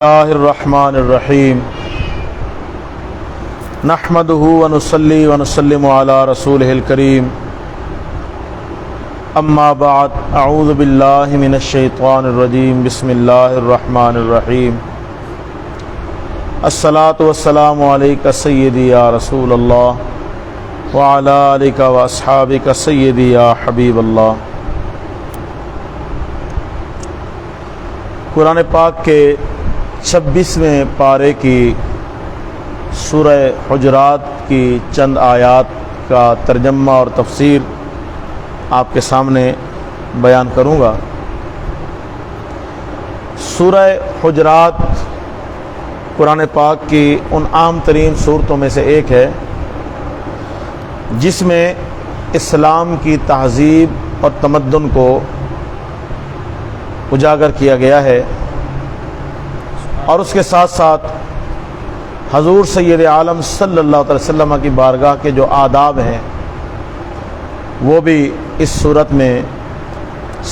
اللہ الرحمن الرحیم نحمدہ ونصلی ونسلم علی رسولہ الکریم اما بعد اعوذ باللہ من الشیطان الرجیم بسم اللہ الرحمن الرحیم الصلاۃ والسلام علیک سیدی یا رسول اللہ وعلی آلک واصحابک سیدی یا حبیب اللہ۔ قرآن پاک کے 26ویں پارے کی سورہ حجرات کی چند آیات کا ترجمہ اور تفسیر آپ کے سامنے بیان کروں گا۔ سورہ حجرات قرآن پاک کی ان عام ترین صورتوں میں سے ایک ہے جس میں اسلام کی تہذیب اور تمدن کو اجاگر کیا گیا ہے، اور اس کے ساتھ ساتھ حضور سید عالم صلی اللہ علیہ وسلم کی بارگاہ کے جو آداب ہیں وہ بھی اس صورت میں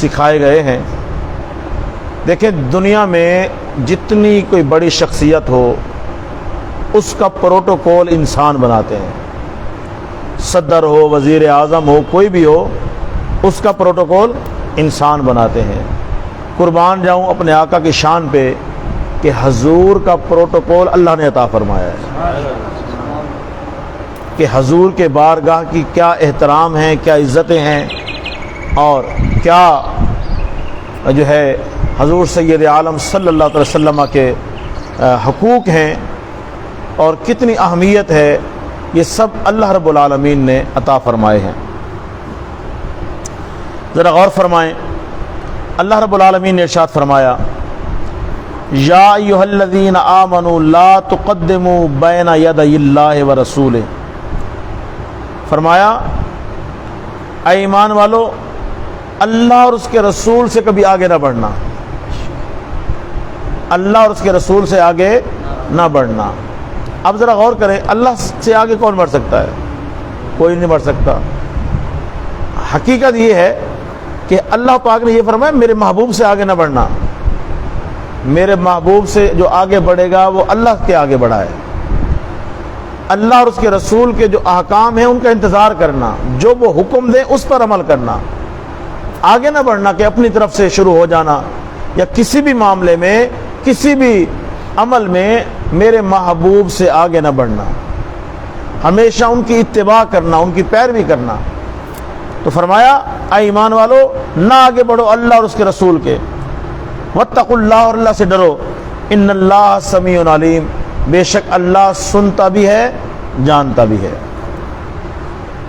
سکھائے گئے ہیں۔ دیکھیں، دنیا میں جتنی کوئی بڑی شخصیت ہو اس کا پروٹوکول انسان بناتے ہیں، صدر ہو، وزیر اعظم ہو، کوئی بھی ہو، اس کا پروٹوکول انسان بناتے ہیں۔ قربان جاؤں اپنے آقا کی شان پہ کہ حضور کا پروٹوکول اللہ نے عطا فرمایا ہے کہ حضور کے بارگاہ کی کیا احترام ہیں، کیا عزتیں ہیں، اور کیا جو ہے حضور سید عالم صلی اللہ علیہ وسلم کے حقوق ہیں اور کتنی اہمیت ہے، یہ سب اللہ رب العالمین نے عطا فرمائے ہیں۔ ذرا غور فرمائیں، اللہ رب العالمین نے ارشاد فرمایا، یا ایھا الذین آمنوا لا تقدموا بین یدی اللہ ورسولہ۔ فرمایا، اے ایمان والو، اللہ اور اس کے رسول سے کبھی آگے نہ بڑھنا، اللہ اور اس کے رسول سے آگے نہ بڑھنا۔ اب ذرا غور کریں، اللہ سے آگے کون بڑھ سکتا ہے؟ کوئی نہیں بڑھ سکتا۔ حقیقت یہ ہے کہ اللہ پاک نے یہ فرمایا، میرے محبوب سے آگے نہ بڑھنا۔ میرے محبوب سے جو آگے بڑھے گا وہ اللہ کے آگے بڑھا ہے۔ اللہ اور اس کے رسول کے جو احکام ہیں ان کا انتظار کرنا، جو وہ حکم دیں اس پر عمل کرنا، آگے نہ بڑھنا کہ اپنی طرف سے شروع ہو جانا، یا کسی بھی معاملے میں، کسی بھی عمل میں میرے محبوب سے آگے نہ بڑھنا، ہمیشہ ان کی اتباع کرنا، ان کی پیروی کرنا۔ تو فرمایا، اے ایمان والو، نہ آگے بڑھو اللہ اور اس کے رسول کے، واتقوا اللہ، اور اللہ سے ڈرو، ان اللہ سمیع علیم، بے شک اللہ سنتا بھی ہے، جانتا بھی ہے۔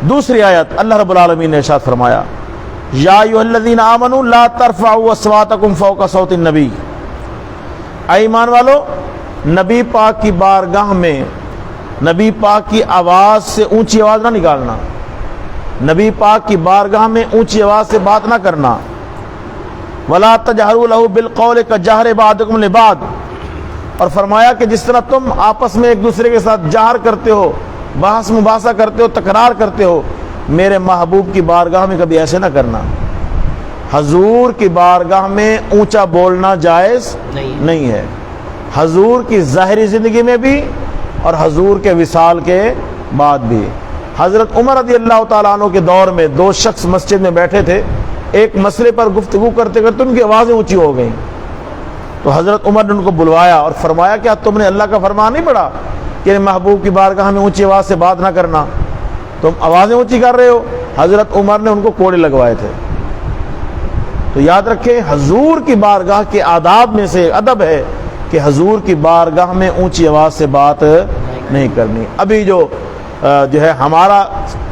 دوسری آیت اللہ رب العالمین نے ارشاد فرمایا، یا ایھا الذین آمنوا لا ترفعوا اصواتکم فوق صوت النبی۔ اے ایمان والو، نبی پاک کی بارگاہ میں نبی پاک کی آواز سے اونچی آواز نہ نکالنا، نبی پاک کی بارگاہ میں اونچی آواز سے بات نہ کرنا۔ وَلَا تَجْهَرُوا لَهُ بِالْقَوْلِ كَجَهْرِ بَعْضِكُمْ لِبَعْضٍ، اور فرمایا کہ جس طرح تم آپس میں ایک دوسرے کے ساتھ جہر کرتے ہو، بحث مباحثہ کرتے ہو، تکرار کرتے ہو، میرے محبوب کی بارگاہ میں کبھی ایسے نہ کرنا۔ حضور کی بارگاہ میں اونچا بولنا جائز نہیں ہے، حضور کی ظاہری زندگی میں بھی اور حضور کے وصال کے بعد بھی۔ حضرت عمر رضی اللہ تعالیٰ عنہ کے دور میں دو شخص مسجد میں بیٹھے تھے، ایک مسئلے پر گفتگو کرتے کرتے ان کی آوازیں اونچی ہو گئیں، تو حضرت عمر نے ان کو بلوایا اور فرمایا، کیا تم نے اللہ کا فرمان نہیں پڑھا کہ محبوب کی بارگاہ میں اونچی آواز سے بات نہ کرنا؟ تم آوازیں اونچی کر رہے ہو۔ حضرت عمر نے ان کو کوڑے لگوائے تھے۔ تو یاد رکھیں، حضور کی بارگاہ کے آداب میں سے ادب ہے کہ حضور کی بارگاہ میں اونچی آواز سے بات نہیں کرنی۔ ابھی جو ہے ہمارا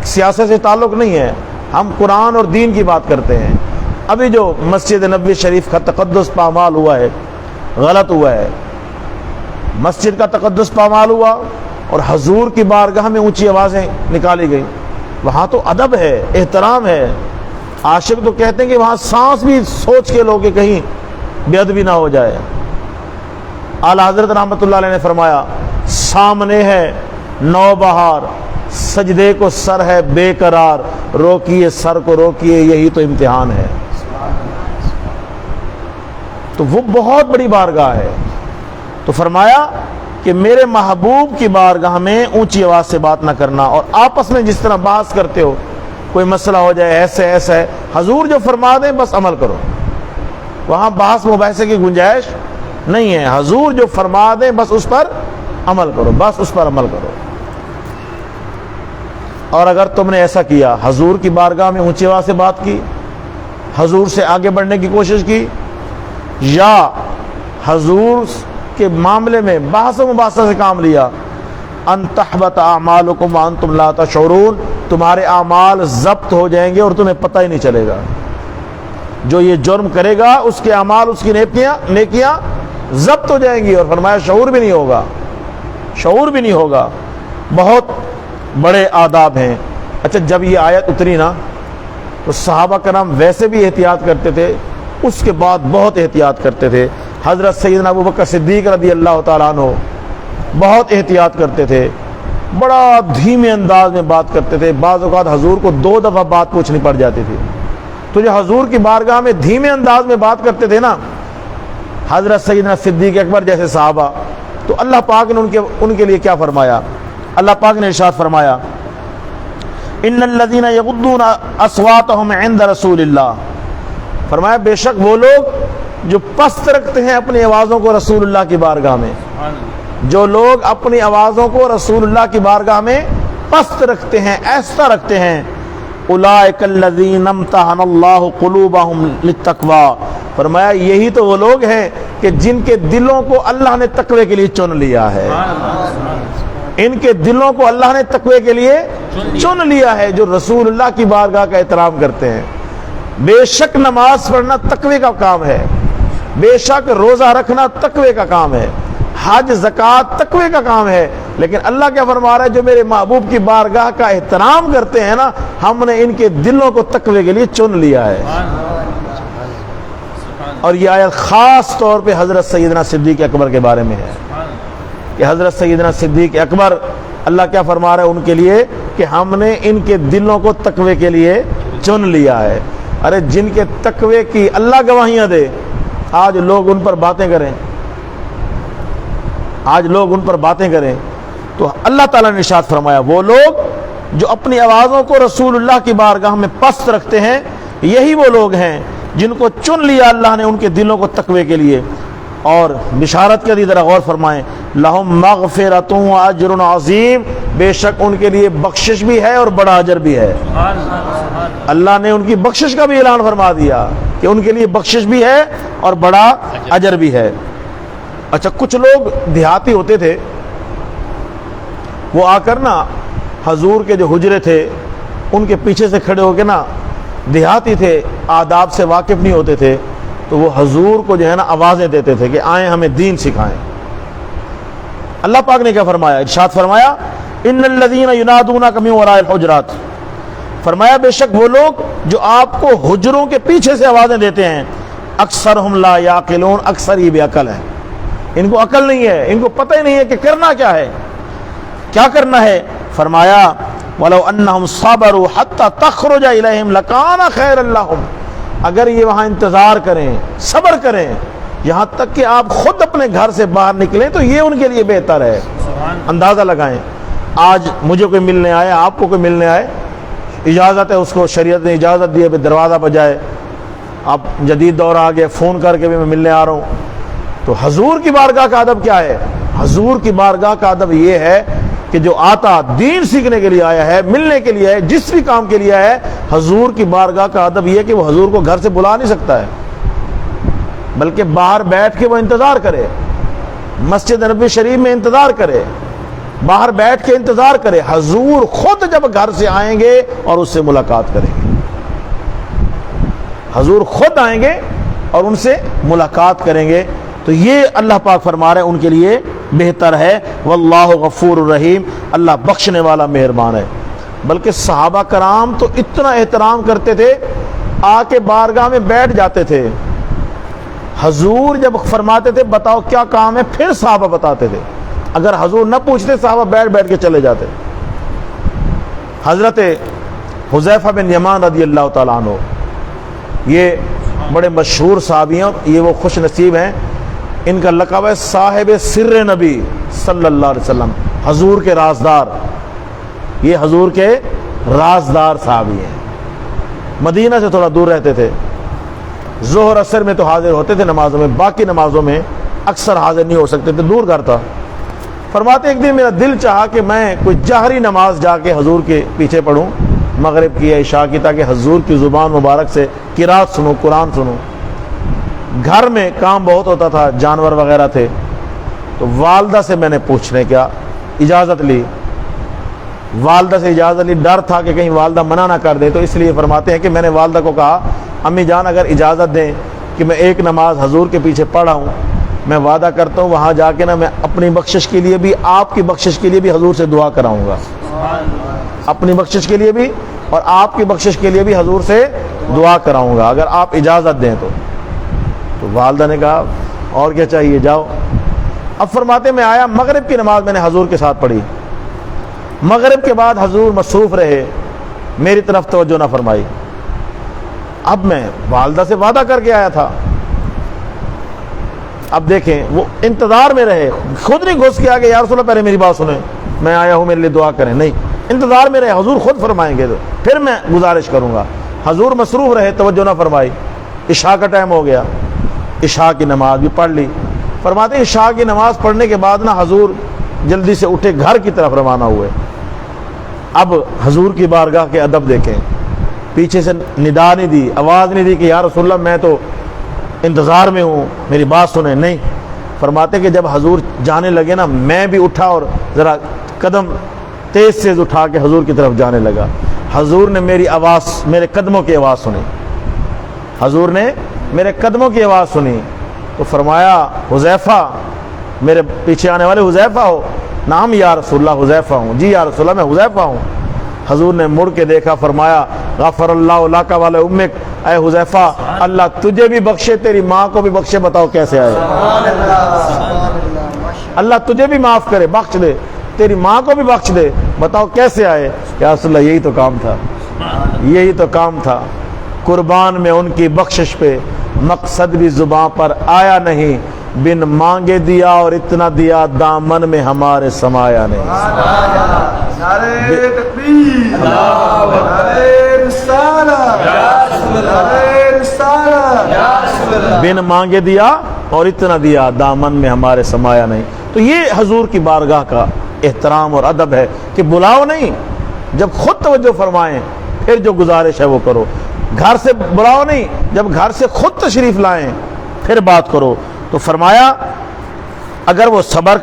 سیاست سے تعلق نہیں ہے، ہم قرآن اور دین کی بات کرتے ہیں۔ ابھی جو مسجد نبوی شریف کا تقدس پامال ہوا ہے، غلط ہوا ہے۔ مسجد کا تقدس پامال ہوا اور حضور کی بارگاہ میں اونچی آوازیں نکالی گئی، وہاں تو ادب ہے، احترام ہے۔ عاشق تو کہتے ہیں کہ وہاں سانس بھی سوچ کے لو کہ کہیں بے ادبی نہ ہو جائے۔ اعلیٰ حضرت رحمۃ اللہ علیہ نے فرمایا، سامنے ہے نوبہار، سجدے کو سر ہے بے قرار، روکیے سر کو روکیے، یہی تو امتحان ہے۔ تو وہ بہت بڑی بارگاہ ہے۔ تو فرمایا کہ میرے محبوب کی بارگاہ میں اونچی آواز سے بات نہ کرنا، اور آپس میں جس طرح بحث کرتے ہو، کوئی مسئلہ ہو جائے ایسے ایسا ہے، حضور جو فرما دیں بس عمل کرو، وہاں بحث مباحثے کی گنجائش نہیں ہے، حضور جو فرما دیں بس اس پر عمل کرو، بس اس پر عمل کرو۔ اور اگر تم نے ایسا کیا، حضور کی بارگاہ میں اونچی آواز سے بات کی، حضور سے آگے بڑھنے کی کوشش کی، یا حضور کے معاملے میں بحث و مباحثہ سے کام لیا، ان تحبط اعمالکم وانتم لا تشعرون، تمہارے اعمال ضبط ہو جائیں گے اور تمہیں پتہ ہی نہیں چلے گا۔ جو یہ جرم کرے گا اس کے اعمال، اس کی نیکیاں ضبط ہو جائیں گی، اور فرمایا شعور بھی نہیں ہوگا، شعور بھی نہیں ہوگا۔ بہت بڑے آداب ہیں۔ اچھا، جب یہ آیت اتری نا تو صحابہ کرام ویسے بھی احتیاط کرتے تھے، اس کے بعد بہت احتیاط کرتے تھے۔ حضرت سیدنا ابوبکر صدیق رضی اللہ تعالیٰ عنہ بہت احتیاط کرتے تھے، بڑا دھیمے انداز میں بات کرتے تھے، بعض اوقات حضور کو 2 دفعہ بات پوچھنی پڑ جاتی تھی۔ تو جو حضور کی بارگاہ میں دھیمے انداز میں بات کرتے تھے نا حضرت سیدنا صدیق اکبر جیسے صحابہ، تو اللہ پاک نے ان کے لیے کیا فرمایا؟ اللہ پاک نے ارشاد فرمایا، ان الذين يغضون اصواتهم عند رسول اللہ، فرمایا بے شک وہ لوگ جو پست رکھتے ہیں اپنی آوازوں کو رسول اللہ کی بارگاہ میں، جو لوگ اپنی آوازوں کو رسول اللہ کی بارگاہ میں پست رکھتے ہیں، ایسا رکھتے ہیں، اولئک الذین امتحن اللہ قلوبہم للتقوی، فرمایا یہی تو وہ لوگ ہیں کہ جن کے دلوں کو اللہ نے تقوی کے لیے چن لیا ہے، ان کے دلوں کو اللہ نے تقوی کے لیے چن لیا ہے، جو رسول اللہ کی بارگاہ کا احترام کرتے ہیں۔ بے شک نماز پڑھنا تقوی کا کام ہے، بے شک روزہ رکھنا تقوی کا کام ہے، حج زکوٰۃ تقوی کا کام ہے، لیکن اللہ کیا فرما رہا ہے؟ جو میرے محبوب کی بارگاہ کا احترام کرتے ہیں نا، ہم نے ان کے دلوں کو تقوی کے لیے چن لیا ہے۔ اور یہ آیت خاص طور پہ حضرت سیدنا صدیق اکبر کے بارے میں ہے کہ حضرت سیدنا صدیق اکبر، اللہ کیا فرما رہا ہے ان کے لیے کہ ہم نے ان کے دلوں کو تقوی کے لیے چن لیا ہے۔ ارے جن کے تقوی کی اللہ گواہیاں دے، آج لوگ ان پر باتیں کریں، آج لوگ ان پر باتیں کریں، تو اللہ تعالیٰ نے ارشاد فرمایا وہ لوگ جو اپنی آوازوں کو رسول اللہ کی بارگاہ میں پست رکھتے ہیں، یہی وہ لوگ ہیں جن کو چن لیا اللہ نے ان کے دلوں کو تقوی کے لیے۔ اور بشارت کے لیے ذرا غور فرمائیں، لہم مغفرۃ و اجر عظیم، بے شک ان کے لیے بخشش بھی ہے اور بڑا اجر بھی ہے۔ اللہ نے ان کی بخشش کا بھی اعلان فرما دیا کہ ان کے لیے بخشش بھی ہے اور بڑا اجر بھی ہے۔ اچھا، کچھ لوگ دیہاتی ہوتے تھے، وہ آ کر نا حضور کے جو حجرے تھے ان کے پیچھے سے کھڑے ہو کے نا، دیہاتی تھے، آداب سے واقف نہیں ہوتے تھے، تو وہ حضور کو جو ہے نا آوازیں دیتے تھے کہ آئیں ہمیں دین سکھائیں۔ اللہ پاک نے کیا فرمایا؟ ارشاد فرمایا، ان الذین ینادونک من وراء الحجرات، فرمایا بے شک وہ لوگ جو آپ کو حجروں کے پیچھے سے آوازیں دیتے ہیں، اکثرہم لا یعقلون، اکثر یہ بے عقل ہیں، ان کو عقل نہیں ہے، ان کو پتہ ہی نہیں ہے کہ کرنا کیا ہے، کیا کرنا ہے۔ فرمایا وَلَوْ أَنَّهُمْ صَبَرُوا حَتَّى تَخْرُجَ إِلَيْهِمْ لَكَانَ خَيْرًا لَهُمْ، اگر یہ وہاں انتظار کریں، صبر کریں یہاں تک کہ آپ خود اپنے گھر سے باہر نکلیں تو یہ ان کے لیے بہتر ہے۔ اندازہ لگائیں، آج مجھے کوئی ملنے آئے، آپ کو کوئی ملنے آئے، اجازت ہے اس کو، شریعت نے اجازت دی ہے کہ دروازہ بجائے، اب جدید دور آ گیا، فون کر کے بھی میں ملنے آ رہا ہوں۔ تو حضور کی بارگاہ کا ادب کیا ہے؟ حضور کی بارگاہ کا ادب یہ ہے کہ جو آتا دین سیکھنے کے لیے آیا ہے، ملنے کے لیے ہے، جس بھی کام کے لیے ہے، حضور کی بارگاہ کا ادب یہ ہے کہ وہ حضور کو گھر سے بلا نہیں سکتا ہے، بلکہ باہر بیٹھ کے وہ انتظار کرے، مسجد نبوی شریف میں انتظار کرے، باہر بیٹھ کے انتظار کرے، حضور خود جب گھر سے آئیں گے اور اس سے ملاقات کریں گے، حضور خود آئیں گے اور ان سے ملاقات کریں گے، تو یہ اللہ پاک فرما رہے ہیں ان کے لیے بہتر ہے۔ واللہ غفور الرحیم، اللہ بخشنے والا مہربان ہے۔ بلکہ صحابہ کرام تو اتنا احترام کرتے تھے، آ کے بارگاہ میں بیٹھ جاتے تھے، حضور جب فرماتے تھے بتاؤ کیا کام ہے، پھر صحابہ بتاتے تھے، اگر حضور نہ پوچھتے صحابہ بیٹھ بیٹھ کے چلے جاتے۔ حضرت حذیفہ بن یمان رضی اللہ تعالیٰ عنہ، یہ بڑے مشہور صحابی ہیں، یہ وہ خوش نصیب ہیں، ان کا لقب ہے صاحب سر نبی صلی اللہ علیہ وسلم، حضور کے رازدار. یہ حضور کے رازدار صحابی ہیں. مدینہ سے تھوڑا دور رہتے تھے. ظہر عصر میں تو حاضر ہوتے تھے نمازوں میں، باقی نمازوں میں اکثر حاضر نہیں ہو سکتے تھے، دور گھر تھا. فرماتے ایک دن میرا دل چاہا کہ میں کوئی جہری نماز جا کے حضور کے پیچھے پڑھوں، مغرب کی یا عشاء کی، تاکہ حضور کی زبان مبارک سے قرات سنوں، قرآن سنوں. گھر میں کام بہت ہوتا تھا، جانور وغیرہ تھے، تو والدہ سے میں نے پوچھنے کیا اجازت لی. والدہ سے اجازت لی، ڈر تھا کہ کہیں والدہ منع نہ کر دے، تو اس لیے فرماتے ہیں کہ میں نے والدہ کو کہا امی جان اگر اجازت دیں کہ میں ایک نماز حضور کے پیچھے پڑھا ہوں، میں وعدہ کرتا ہوں وہاں جا کے نا میں اپنی بخشش کے لیے بھی، آپ کی بخشش کے لیے بھی حضور سے دعا کراؤں گا. اپنی بخشش کے لیے بھی اور آپ کی بخشش کے لیے بھی حضور سے دعا کراؤں گا اگر آپ اجازت دیں تو. تو والدہ نے کہا اور کیا چاہیے، جاؤ. اب فرماتے میں آیا، مغرب کی نماز میں نے حضور کے ساتھ پڑھی. مغرب کے بعد حضور مصروف رہے، میری طرف توجہ نہ فرمائی. اب میں والدہ سے وعدہ کر کے آیا تھا. اب دیکھیں وہ انتظار میں رہے، خود نہیں گھس کے آگے یا رسول اللہ پہلے میری بات سنیں، میں آیا ہوں میرے لیے دعا کریں، نہیں، انتظار میں رہے. حضور خود فرمائیں گے تو پھر میں گزارش کروں گا. حضور مصروف رہے، توجہ نہ فرمائی. عشاء کا ٹائم ہو گیا، عشاء کی نماز بھی پڑھ لی. فرماتے عشاء کی نماز پڑھنے کے بعد نا حضور جلدی سے اٹھے، گھر کی طرف روانہ ہوئے. اب حضور کی بارگاہ کے ادب دیکھیں، پیچھے سے ندا نہیں دی، آواز نہیں دی کہ یا رسول اللہ میں تو انتظار میں ہوں میری بات سنیں، نہیں. فرماتے کہ جب حضور جانے لگے نا میں بھی اٹھا اور ذرا قدم تیز سے اٹھا کے حضور کی طرف جانے لگا. حضور نے میری آواز، میرے قدموں کی آواز سنی. حضور نے میرے قدموں کی آواز سنی تو فرمایا حذیفہ، میرے پیچھے آنے والے حذیفہ ہو؟ نام یا رسول اللہ حذیفہ ہوں. جی یا رسول اللہ میں حذیفہ ہوں. حضور نے مڑ کے دیکھا، فرمایا غفر اللہ لک و لامک، اے حذیفہ اللہ تجھے بھی بخشے تیری ماں کو بھی بخشے. بتاؤ کیسے آئے؟ اللہ تجھے بھی معاف کرے، بخش دے، تیری ماں کو بھی بخش دے. بتاؤ کیسے آئے؟ یا رسول اللہ یہی تو کام تھا، یہی تو کام تھا. قربان میں ان کی بخشش پہ مقصد بھی زباں پر آیا نہیں، بن مانگے دیا اور اتنا دیا دامن میں ہمارے سمایا نہیں. نعرہ تکبیر، نعرہ رسالت، نعرہ رسالت. بن مانگے دیا اور اتنا دیا دامن میں ہمارے سمایا نہیں. تو یہ حضور کی بارگاہ کا احترام اور ادب ہے کہ بلاؤ نہیں، جب خود توجہ فرمائیں پھر جو گزارش ہے وہ کرو. گھر سے بلاؤ نہیں، جب گھر سے خود تشریف لائیں پھر بات کرو. تو فرمایا اگر وہ صبر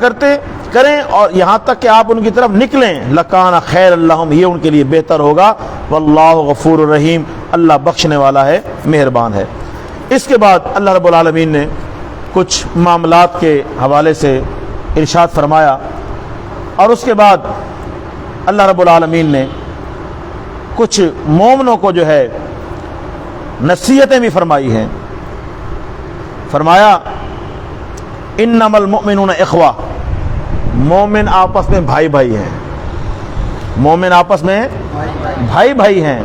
کریں اور یہاں تک کہ آپ ان کی طرف نکلیں، لکان خیر اللہم، یہ ان کے لیے بہتر ہوگا. واللہ غفور الرحیم، اللہ بخشنے والا ہے، مہربان ہے. اس کے بعد اللہ رب العالمین نے کچھ معاملات کے حوالے سے ارشاد فرمایا، اور اس کے بعد اللہ رب العالمین نے کچھ مومنوں کو جو ہے نصیحتیں بھی فرمائی ہیں. فرمایا انما المؤمنون اخوہ، مومن آپس میں بھائی بھائی ہیں، مومن آپس میں بھائی بھائی ہیں.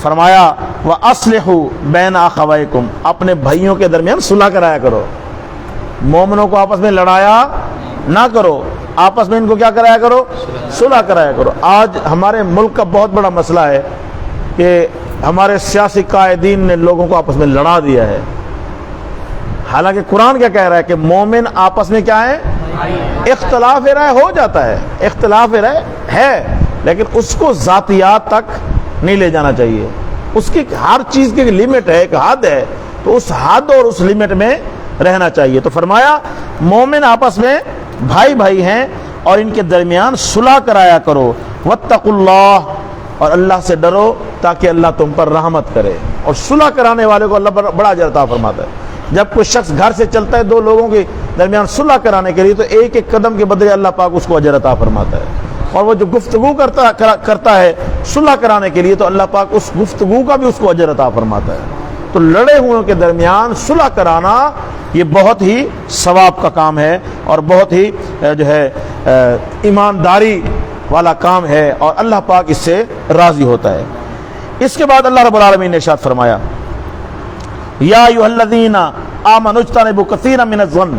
فرمایا وَأَصْلِحُوا بَيْنَ أَخَوَيْكُمْ، اپنے بھائیوں کے درمیان صلح کرایا کرو. مومنوں کو آپس میں لڑایا نہ کرو، آپس میں ان کو کیا کرایا کرو؟ صلح کرایا کرو. آج ہمارے ملک کا بہت بڑا مسئلہ ہے کہ ہمارے سیاسی قائدین نے لوگوں کو آپس میں لڑا دیا ہے. حالانکہ قرآن کیا کہہ رہا ہے کہ مومن آپس میں کیا ہے؟ اختلاف رائے ہو جاتا ہے، اختلاف رائے ہے، لیکن اس کو ذاتیات تک نہیں لے جانا چاہیے. اس کی ہر چیز کی لمٹ ہے، ایک حد ہے، تو اس حد اور اس لمٹ میں رہنا چاہیے. تو فرمایا مومن آپس میں بھائی بھائی ہیں اور ان کے درمیان صلح کرایا کرو. واتقوا اللہ، اور اللہ سے ڈرو تاکہ اللہ تم پر رحمت کرے. اور صلح کرانے والے کو اللہ بڑا اجر عطا فرماتا ہے. جب کوئی شخص گھر سے چلتا ہے دو لوگوں کے درمیان صلح کرانے کے لیے، تو ایک ایک قدم کے بدلے اللہ پاک اس کو اجر عطا فرماتا ہے. اور وہ جو گفتگو کرتا ہے صلح کرانے کے لیے، تو اللہ پاک اس گفتگو کا بھی اس کو اجر عطا فرماتا ہے. تو لڑے ہوئوں کے درمیان صلح کرانا یہ بہت ہی ثواب کا کام ہے اور بہت ہی جو ہے ایمانداری والا کام ہے، اور اللہ پاک اس سے راضی ہوتا ہے. اس کے بعد اللہ رب العالمین نے ارشاد فرمایا یا ایھا الذین آمنوا اجتنبوا کثیرا من الظن.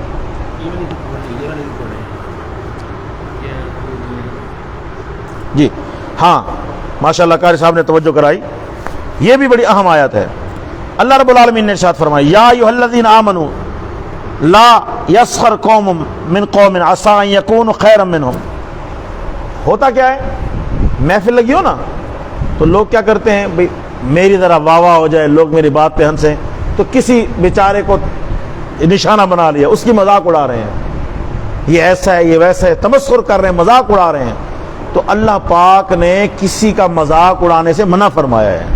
جی ہاں ماشاءاللہ قاری صاحب نے توجہ کرائی، یہ بھی بڑی اہم آیت ہے. اللہ رب العالمین نے ارشاد فرمایا یا ایھا الذین آمنوا لا یسخر قوم من قوم عسى ان یکونوا خیرا منہم. ہوتا کیا ہے، محفل لگی ہو نا تو لوگ کیا کرتے ہیں، بھئی میری ذرا واہ واہ ہو جائے، لوگ میری بات پہ ہنسیں، تو کسی بیچارے کو نشانہ بنا لیا، اس کی مذاق اڑا رہے ہیں، یہ ایسا ہے یہ ویسا ہے، تمسخر کر رہے ہیں، مذاق اڑا رہے ہیں. تو اللہ پاک نے کسی کا مذاق اڑانے سے منع فرمایا ہے.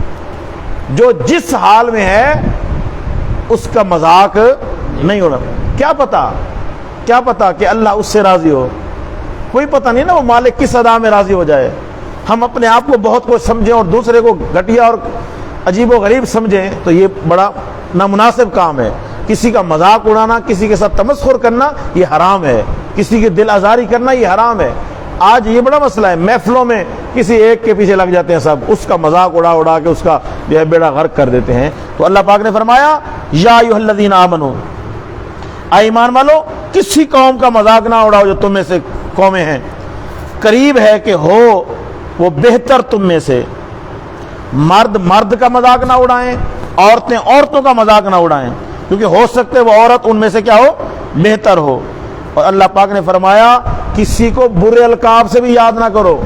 جو جس حال میں ہے اس کا مذاق نہیں اڑانا. کیا پتا کہ اللہ اس سے راضی ہو، کوئی پتہ نہیں نا وہ مالک کس ادا میں راضی ہو جائے. ہم اپنے آپ کو بہت کچھ سمجھیں اور دوسرے کو گھٹیا اور عجیب و غریب سمجھیں تو یہ بڑا نامناسب کام ہے. کسی کا مذاق اڑانا، کسی کے ساتھ تمسخر کرنا یہ حرام ہے، کسی کی دل آزاری کرنا یہ حرام ہے. آج یہ بڑا مسئلہ ہے، محفلوں میں کسی ایک کے پیچھے لگ جاتے ہیں سب، اس کا مذاق اڑا کے اس کا جو ہے بیڑا غرق کر دیتے ہیں. تو اللہ پاک نے فرمایا یا ایھا الذین آمنوا، اے ایمان والو کسی قوم کا مذاق نہ اڑاؤ جو تم میں سے قومیں ہیں. قریب ہے کہ ہو وہ بہتر تم میں سے. مرد کا مذاق نہ اڑائیں، عورتوں کا مذاق نہ اڑائیں، کیونکہ ہو سکتے وہ عورت ان میں سے کیا ہو، بہتر ہو. اور اللہ پاک نے فرمایا کسی کو برے القاب سے بھی یاد نہ کرو،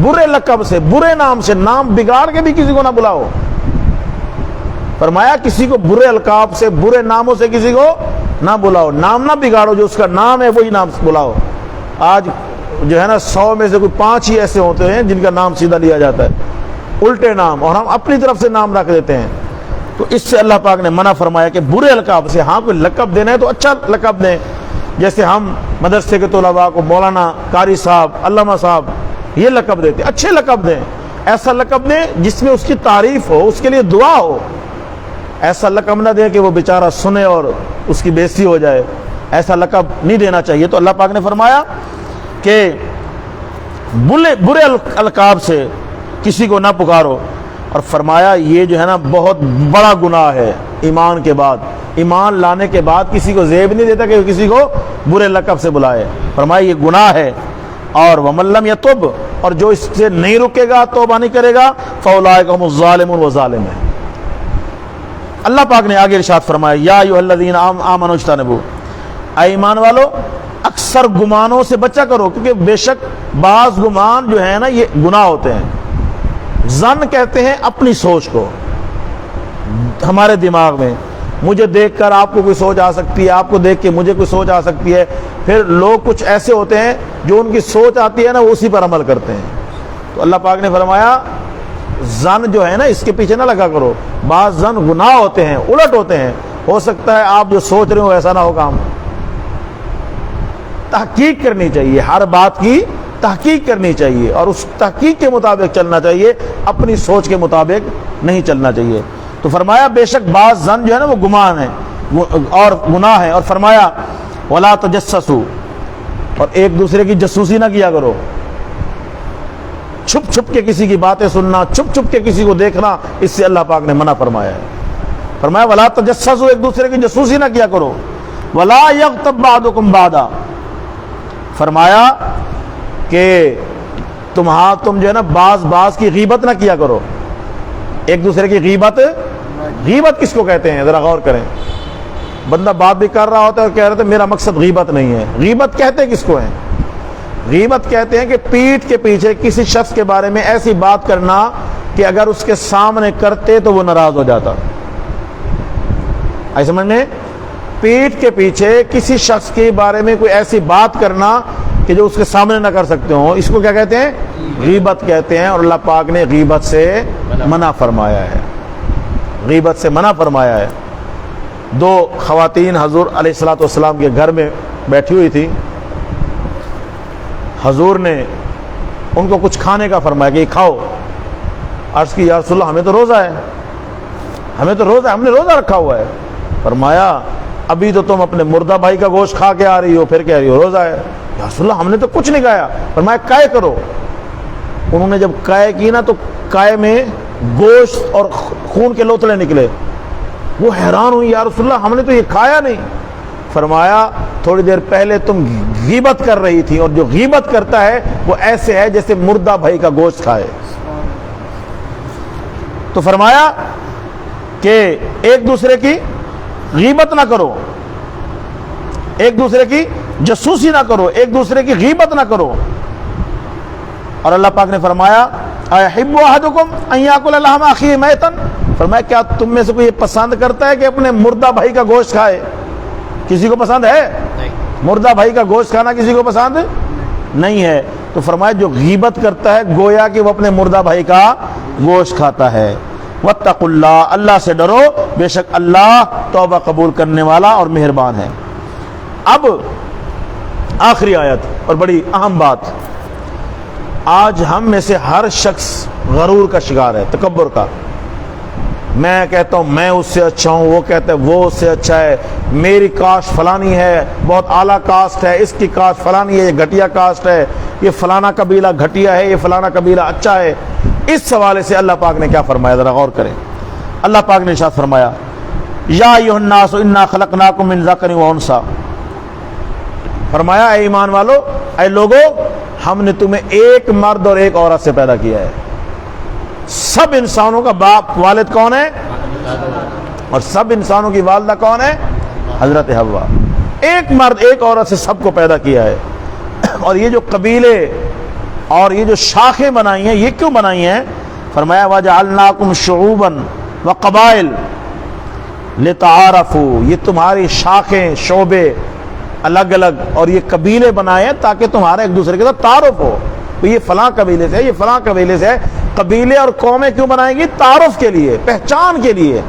برے لقب سے، برے نام سے، نام بگاڑ کے بھی کسی کو نہ بلاؤ. فرمایا کسی کو برے القاب سے، برے ناموں سے کسی کو نہ بلاؤ، نام نہ بگاڑو، جو اس کا نام ہے وہی نام بلاؤ. آج جو ہے نا 100 میں سے کوئی 5 ہی ایسے ہوتے ہیں جن کا نام سیدھا لیا جاتا ہے، الٹے نام، اور ہم اپنی طرف سے نام رکھ دیتے ہیں. تو اس سے اللہ پاک نے منع فرمایا کہ برے القاب سے. ہاں کوئی لقب دینا ہے تو اچھا لقب دیں، جیسے ہم مدرسے کے طلباء کو مولانا، قاری صاحب، علامہ صاحب یہ لقب دیتے، اچھے لقب دیں. ایسا لقب دیں جس میں اس کی تعریف ہو، اس کے لیے دعا ہو. ایسا لقب نہ دیں کہ وہ بیچارہ سنے اور اس کی بے عزتی ہو جائے، ایسا لقب نہیں دینا چاہیے. تو اللہ پاک نے فرمایا کہ برے القاب سے کسی کو نہ پکارو، اور فرمایا یہ جو ہے نا بہت بڑا گناہ ہے. ایمان کے بعد، ایمان لانے کے بعد کسی کو زیب نہیں دیتا کہ کسی کو برے لقب سے بلائے. فرمایا یہ گناہ ہے. اور وَمَن لَّمْ يَتُبْ، اور جو اس سے نہیں رکے گا، توبہ نہیں کرے گا، فَأُولَٰئِکَ هُمُ الظَّالِمُونَ، وہ ظالم ہے. اللہ پاک نے آگے ارشاد فرمایا یا ایھا الذین آمنوا اجتنبوا، اے ایمان والو اکثر گمانوں سے بچا کرو، کیونکہ بے شک بعض گمان جو ہے نا یہ گناہ ہوتے ہیں. ظن کہتے ہیں اپنی سوچ کو، ہمارے دماغ میں مجھے دیکھ کر آپ کو کوئی سوچ آ سکتی ہے، آپ کو دیکھ کے مجھے کوئی سوچ آ سکتی ہے. پھر لوگ کچھ ایسے ہوتے ہیں جو ان کی سوچ آتی ہے نا وہ اسی پر عمل کرتے ہیں. تو اللہ پاک نے فرمایا ظن جو ہے نا اس کے پیچھے نہ لگا کرو. بعض ظن گناہ ہوتے ہیں، الٹ ہوتے ہیں. ہو سکتا ہے آپ جو سوچ رہے ہو ایسا نہ ہو کام. تحقیق کرنی چاہیے، ہر بات کی تحقیق کرنی چاہیے اور اس تحقیق کے مطابق چلنا چاہیے، اپنی سوچ کے مطابق نہیں چلنا چاہیے. تو فرمایا بے شک بعض ظن جو ہے نا وہ گمان ہے اور گناہ ہے. اور فرمایا وَلَا تَجَسَّسُوا، اور ایک دوسرے کی جاسوسی نہ کیا کرو. چھپ چھپ کے کسی کی باتیں سننا، چھپ چھپ کے کسی کو دیکھنا، اس سے اللہ پاک نے منع فرمایا ہے. فرمایا وَلَا تَجَسَّسُوا، ایک دوسرے کی جاسوسی نہ کیا کرو. وَلَا يَغْتَب بَعْضُكُمْ بَعْضًا، فرمایا کہ تم جو ہے نا بعض کی غیبت نہ کیا کرو. ایک دوسرے کی غیبت کس کو کہتے ہیں ذرا غور کریں. بندہ بات بھی کر رہا ہوتا ہے اور کہہ رہا تھا میرا مقصد غیبت نہیں ہے. غیبت کہتے کس کو ہیں؟ غیبت کہتے ہیں کہ پیٹھ کے پیچھے کسی شخص کے بارے میں ایسی بات کرنا کہ اگر اس کے سامنے کرتے تو وہ ناراض ہو جاتا. آئی سمجھ میں؟ پیٹھ کے پیچھے کسی شخص کے بارے میں کوئی ایسی بات کرنا کہ جو اس کے سامنے نہ کر سکتے ہوں، اس کو کیا کہتے ہیں؟ غیبت کہتے ہیں. اور اللہ پاک نے غیبت سے منع فرمایا ہے، غیبت سے منع فرمایا ہے. 2 خواتین حضور علیہ الصلوۃ والسلام کے گھر میں بیٹھی ہوئی تھی. حضور نے ان کو کچھ کھانے کا فرمایا کہ یہ کھاؤ. عرض کی یا رسول اللہ ہمیں تو روزہ ہے، ہم نے روزہ رکھا ہوا ہے. فرمایا ابھی تو تم اپنے مردہ بھائی کا گوشت کھا کے آ رہی ہو، پھر کہہ رہی ہو روزہ ہے. یا رسول اللہ ہم نے تو کچھ نہیں کھایا. فرمایا قے کرو. انہوں نے جب قے کی نا تو قے میں گوشت اور خون کے لوتھڑے نکلے. وہ حیران ہوئی، یا رسول اللہ ہم نے تو یہ کھایا نہیں۔ فرمایا تھوڑی دیر پہلے تم غیبت کر رہی تھی، اور جو غیبت کرتا ہے وہ ایسے ہے جیسے مردہ بھائی کا گوشت کھائے۔ تو فرمایا کہ ایک دوسرے کی غیبت نہ کرو، ایک دوسرے کی جاسوسی نہ کرو، ایک دوسرے کی غیبت نہ کرو۔ اور اللہ پاک نے فرمایا اَيَحِبُّ أَحَدُكُمْ أَن يَأْكُلَ لَحْمَ أَخِيهِ مَيْتًا، فرمایا کیا تم میں سے کوئی یہ پسند کرتا ہے کہ اپنے مردہ بھائی کا گوشت کھائے؟ کسی کو پسند ہے؟ مردہ بھائی کا گوشت کھانا کسی کو پسند نہیں ہے۔ تو فرمایا جو غیبت کرتا ہے گویا کہ وہ اپنے مردہ بھائی کا گوشت کھاتا ہے۔ وَاتَّقُوا اللَّهَ، اللہ سے ڈرو، بے شک اللہ توبہ قبول کرنے والا اور مہربان ہے۔ اب آخری آیت اور بڑی اہم بات، آج ہم میں سے ہر شخص غرور کا شکار ہے، تکبر کا۔ میں کہتا ہوں میں اس سے اچھا ہوں، وہ کہتا ہے وہ اس سے اچھا ہے، میری کاسٹ فلانی ہے، بہت اعلیٰ کاسٹ ہے، اس کی کاسٹ فلانی ہے، یہ گھٹیا کاسٹ ہے، یہ فلانا قبیلہ گھٹیا ہے، یہ فلانا قبیلہ اچھا ہے۔ اس حوالے سے اللہ پاک نے کیا فرمایا، ذرا غور کریں۔ اللہ پاک نے ارشاد فرمایا یا ایھا الناس انا خلقناکم من ذکر و انثی، فرمایا اے ایمان والو، اے لوگو، ہم نے تمہیں ایک مرد اور ایک عورت سے پیدا کیا ہے۔ سب انسانوں کا باپ والد کون ہے؟ اور سب انسانوں کی والدہ کون ہے؟ حضرت حوا۔ ایک مرد ایک عورت سے سب کو پیدا کیا ہے۔ اور یہ جو قبیلے اور یہ جو شاخیں بنائی ہیں، یہ کیوں بنائی ہیں؟ فرمایا وَجَعَلْنَاكُمْ شُعُوبًا وَقَبَائِلَ لِتَعَارَفُوا، یہ تمہاری شاخیں شعبے الگ الگ اور یہ قبیلے بنائے ہیں تاکہ تمہارا ایک دوسرے کے ساتھ تعارف ہو، یہ فلاں قبیلے سے ہے، یہ فلاں قبیلے سے ہے۔ قبیلے اور قومیں کیوں بنائیں گی؟ تعارف کے لیے، پہچان کے لیے،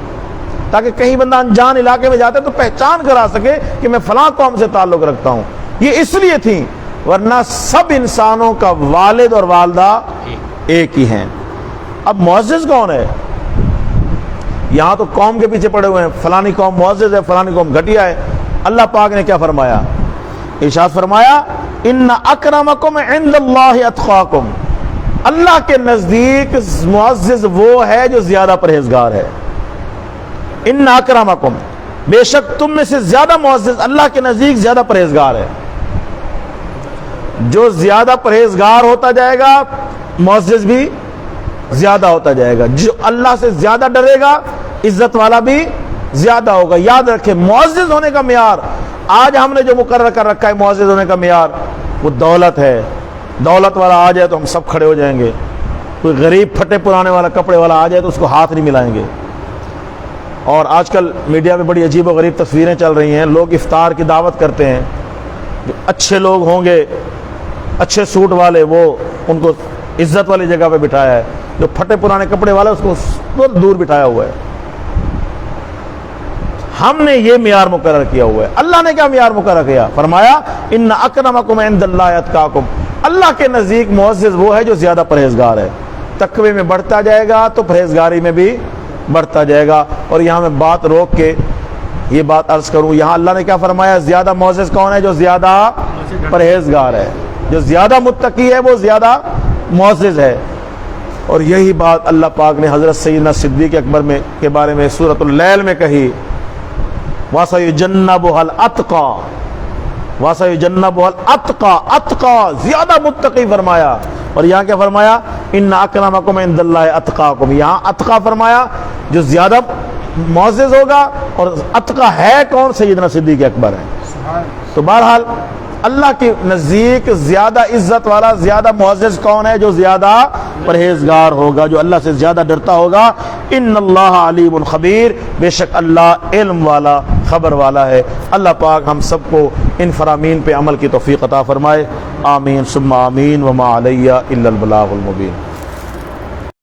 تاکہ کہیں بندہ انجان علاقے میں جاتا ہے تو پہچان کرا سکے کہ میں فلاں قوم سے تعلق رکھتا ہوں۔ یہ اس لیے تھی، ورنہ سب انسانوں کا والد اور والدہ ایک ہی ہیں۔ اب معزز کون ہے؟ یہاں تو قوم کے پیچھے پڑے ہوئے ہیں، فلانی قوم معزز ہے، فلانی قوم گھٹیا ہے۔ اللہ پاک نے کیا فرمایا؟ ارشاد فرمایا ان اکرمکم عند اللہ اتقاکم، اللہ کے نزدیک معزز وہ ہے جو زیادہ پرہیزگار ہے۔ ان اکرمکم، بے شک تم میں سے زیادہ معزز اللہ کے نزدیک زیادہ پرہیزگار ہے۔ جو زیادہ پرہیزگار ہوتا جائے گا معزز بھی زیادہ ہوتا جائے گا، جو اللہ سے زیادہ ڈرے گا عزت والا بھی زیادہ ہوگا۔ یاد رکھیں معزز ہونے کا معیار، آج ہم نے جو مقرر کر رکھا ہے معزز ہونے کا معیار، وہ دولت ہے۔ دولت والا آ جائے تو ہم سب کھڑے ہو جائیں گے، کوئی غریب پھٹے پرانے والا کپڑے والا آ جائے تو اس کو ہاتھ نہیں ملائیں گے۔ اور آج کل میڈیا میں بڑی عجیب و غریب تصویریں چل رہی ہیں، لوگ افطار کی دعوت کرتے ہیں، جو اچھے لوگ ہوں گے، اچھے سوٹ والے، وہ ان کو عزت والی جگہ پہ بٹھایا ہے، جو پھٹے پرانے کپڑے والا اس کو بہت دور بٹھایا ہوا ہے۔ ہم نے یہ معیار مقرر کیا ہوا ہے۔ اللہ نے کیا معیار مقرر کیا؟ فرمایا ان اکرمکم عند اللہ اتقاکم، اللہ کے نزدیک معزز وہ ہے جو زیادہ پرہیزگار ہے۔ تقوی میں بڑھتا جائے گا تو پرہیزگاری میں بھی بڑھتا جائے گا۔ اور یہاں میں بات روک کے یہ بات عرض کروں، یہاں اللہ نے کیا فرمایا؟ زیادہ معزز کون ہے؟ جو زیادہ پرہیزگار ہے، جو زیادہ متقی ہے وہ زیادہ معزز ہے۔ اور یہی بات اللہ پاک نے حضرت سیدنا صدیق اکبر میں کے بارے میں سورۃ اللیل میں کہی، وَسَيُجَنَّبُهَا الْأَتْقَى، وَسَيُجَنَّبُهَا الْأَتْقَى، اتقى زیادہ متقی فرمایا۔ اور یہاں کیا فرمایا؟ ان اکرمکم عند اللہ اتقاکم، یہاں اتقى فرمایا جو زیادہ معزز ہوگا، اور اتقى ہے کون؟ سیدنا صدیق اکبر ہے۔ تو بہرحال اللہ کے نزدیک زیادہ عزت والا، زیادہ معزز کون ہے؟ جو زیادہ پرہیزگار ہوگا، جو اللہ سے زیادہ ڈرتا ہوگا۔ ان اللہ علیم خبیر، بے شک اللہ علم والا، خبر والا ہے۔ اللہ پاک ہم سب کو ان فرامین پہ عمل کی توفیق عطا فرمائے، آمین ثم آمین، وما علیہ الا البلاغ المبین۔